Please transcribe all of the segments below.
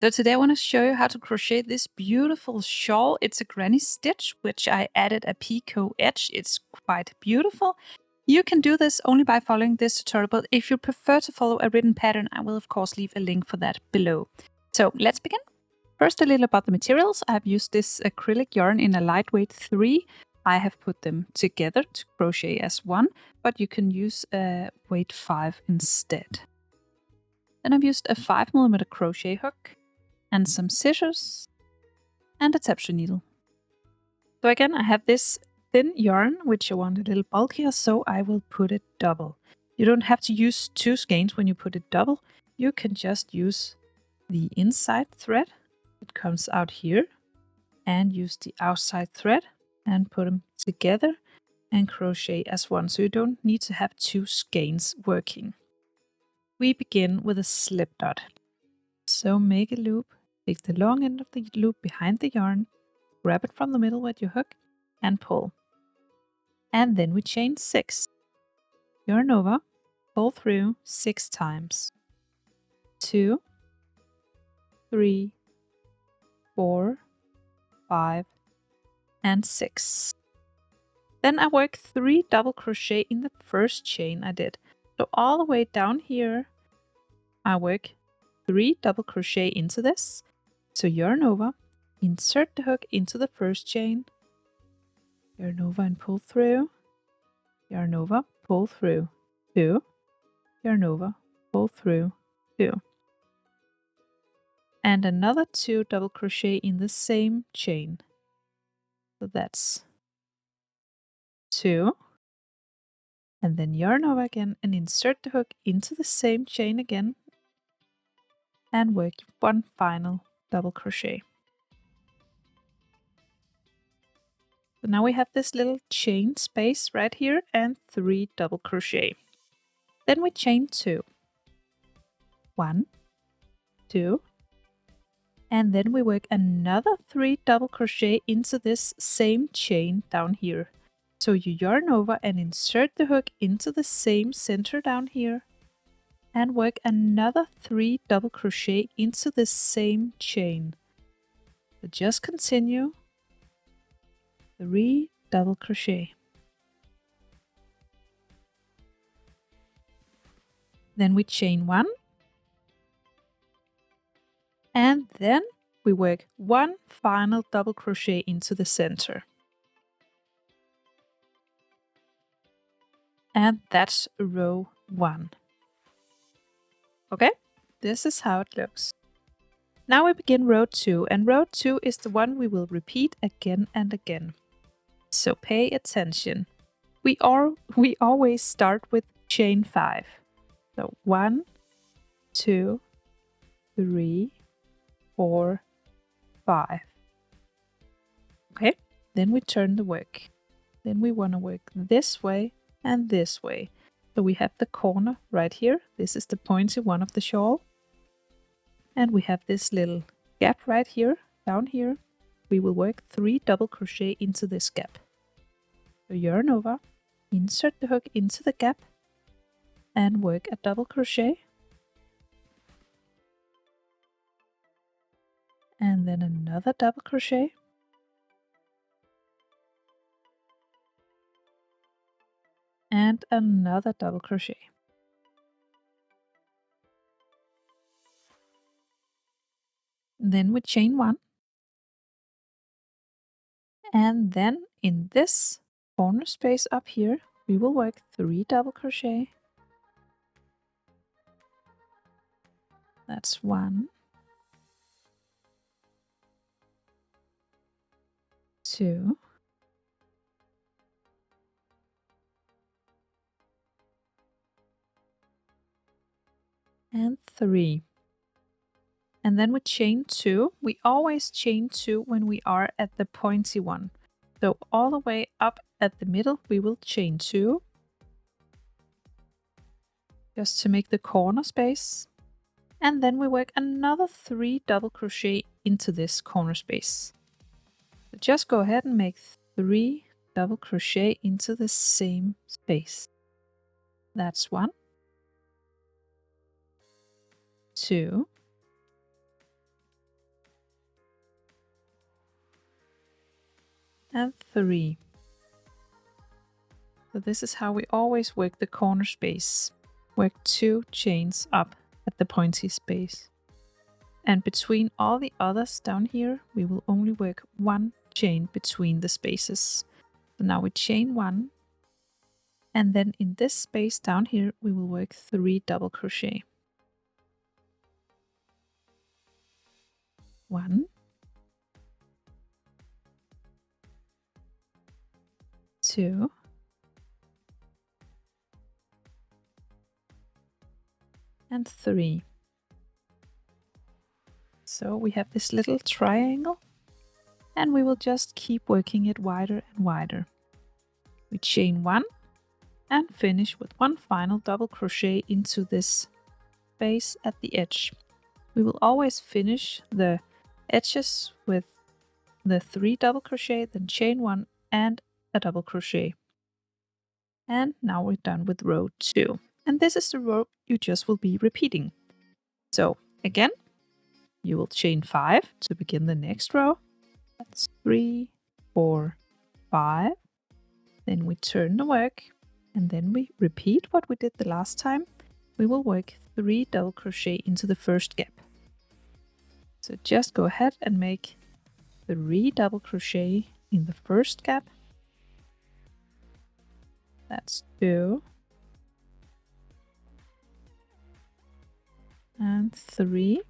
So today I want to show you how to crochet this beautiful shawl. It's a granny stitch, which I added a picot edge. It's quite beautiful. You can do this only by following this tutorial, but if you prefer to follow a written pattern, I will of course leave a link for that below. So let's begin. First, a little about the materials. I have used this acrylic yarn in a lightweight 3. I have put them together to crochet as one, but you can use a weight 5 instead. Then I've used a 5mm crochet hook and some scissors and a tapestry needle. So again, I have this thin yarn, which I want a little bulkier, so I will put it double. You don't have to use 2 skeins when you put it double. You can just use the inside thread that comes out here and use the outside thread and put them together and crochet as one, so you don't need to have 2 skeins working. We begin with a slip knot. So make a loop, take the long end of the loop behind the yarn, grab it from the middle with your hook and pull. And then we chain 6. Yarn over, pull through 6 times. 2, 3, 4, 5, and 6. Then I work 3 double crochet in the first chain I did. So all the way down here, I work 3 double crochet into this. So yarn over, insert the hook into the first chain, yarn over and pull through, yarn over, pull through, 2, yarn over, pull through, 2. And another 2 double crochet in the same chain. So that's 2. And then yarn over again and insert the hook into the same chain again and work 1 final double crochet. So now we have this little chain space right here and 3 double crochet. Then we chain 2. 1, 2, and then we work another 3 double crochet into this same chain down here. So you yarn over and insert the hook into the same center down here and work another 3 double crochet into the same chain. So just continue 3 double crochet. Then we chain 1, and then we work 1 final double crochet into the center. And that's row 1. Okay, this is how it looks. Now we begin row 2, and row 2 is the one we will repeat again and again. So pay attention. We always start with chain 5. So 1, 2, 3, 4, 5. Okay, then we turn the work. Then we want to work this way and this way. So we have the corner right here. This is the pointy one of the shawl. And we have this little gap right here, down here. We will work 3 double crochet into this gap. So yarn over, insert the hook into the gap, and work a double crochet. And then another double crochet. And another double crochet. Then we chain 1. And then in this corner space up here, we will work 3 double crochet. That's 1, 2, and 3. And then we chain 2. We always chain 2 when we are at the pointy one. So all the way up at the middle, we will chain 2. Just to make the corner space. And then we work another 3 double crochet into this corner space. So just go ahead and make 3 double crochet into the same space. That's 1, 2, and 3. So this is how we always work the corner space. Work 2 chains up at the pointy space. And between all the others down here, we will only work 1 chain between the spaces. So now we chain 1, and then in this space down here, we will work 3 double crochet. 1, 2, and 3. So we have this little triangle, and we will just keep working it wider and wider. We chain 1 and finish with 1 final double crochet into this space at the edge. We will always finish the edges with the 3 double crochet, then chain 1 and a double crochet. And now we're done with row 2. And this is the row you just will be repeating. So again, you will chain 5 to begin the next row. That's 3, 4, 5. Then we turn the work, and then we repeat what we did the last time. We will work 3 double crochet into the first gap. So just go ahead and make 3 double crochet in the first gap. That's 2 and 3.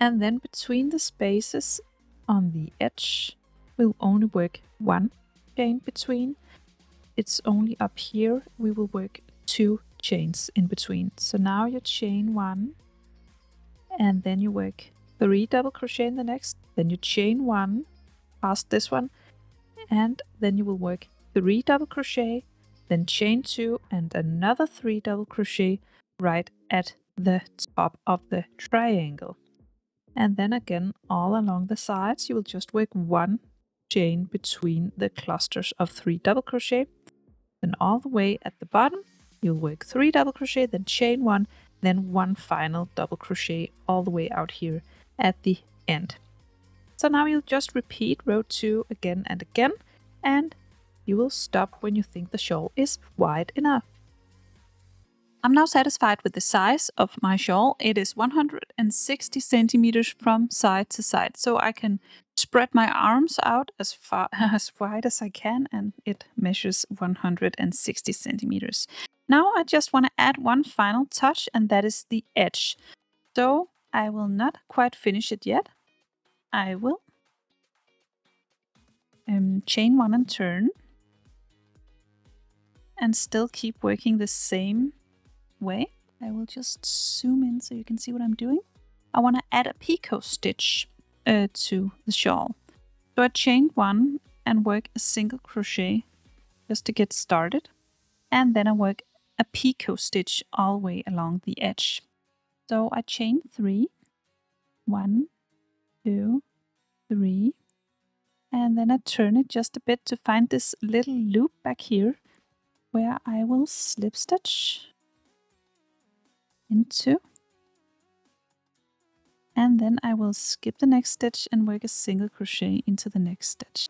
And then between the spaces on the edge, we'll only work 1 chain between. It's only up here we will work 2 chains in between. So now you chain 1, and then you work 3 double crochet in the next, then you chain 1 past this one, and then you will work 3 double crochet, then chain 2 and another 3 double crochet right at the top of the triangle. And then again, all along the sides, you will just work 1 chain between the clusters of 3 double crochet. Then all the way at the bottom, you'll work 3 double crochet, then chain 1, then 1 final double crochet all the way out here at the end. So now you'll just repeat row 2 again and again, and you will stop when you think the shawl is wide enough. I'm now satisfied with the size of my shawl. It is 160 centimeters from side to side, so I can spread my arms out as wide as I can, and it measures 160 centimeters. Now I just want to add one final touch, and that is the edge. So I will not quite finish it yet. I will chain 1 and turn, and still keep working the same way. I will just zoom in so you can see what I'm doing. I want to add a picot stitch to the shawl. So I chain 1 and work a single crochet just to get started. And then I work a picot stitch all the way along the edge. So I chain 3, 1, 2, 3, and then I turn it just a bit to find this little loop back here where I will slip stitch into, and then I will skip the next stitch and work a single crochet into the next stitch.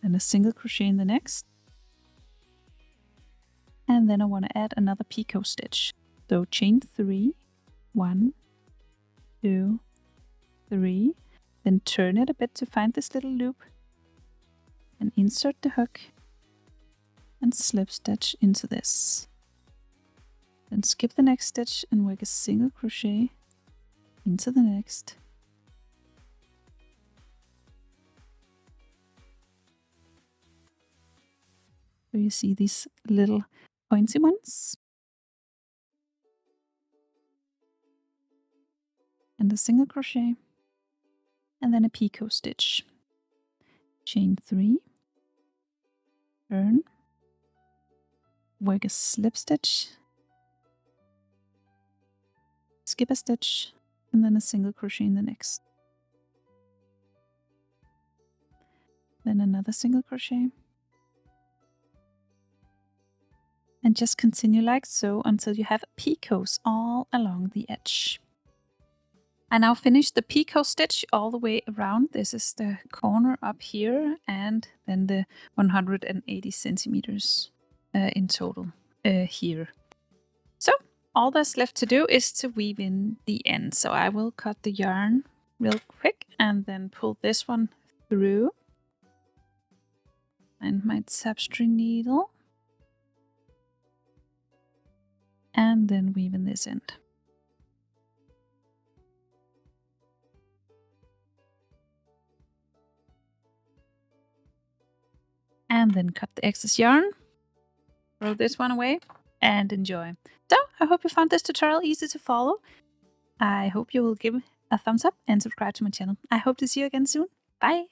Then a single crochet in the next, and then I want to add another picot stitch. So chain 3, 1, 2, 3, then turn it a bit to find this little loop and insert the hook and slip stitch into this. Then skip the next stitch and work a single crochet into the next. So you see these little pointy ones. And a single crochet. And then a picot stitch. Chain 3. Turn. Work a slip stitch. Skip a stitch. And then a single crochet in the next. Then another single crochet. And just continue like so until you have picots all along the edge. I now finished the picot stitch all the way around. This is the corner up here, and then the 180 centimeters in total here. So all that's left to do is to weave in the end. So I will cut the yarn real quick and then pull this one through. And my tapestry needle. And then weave in this end. And then cut the excess yarn. Throw this one away and enjoy. So I hope you found this tutorial easy to follow. I hope you will give a thumbs up and subscribe to my channel. I hope to see you again soon. Bye!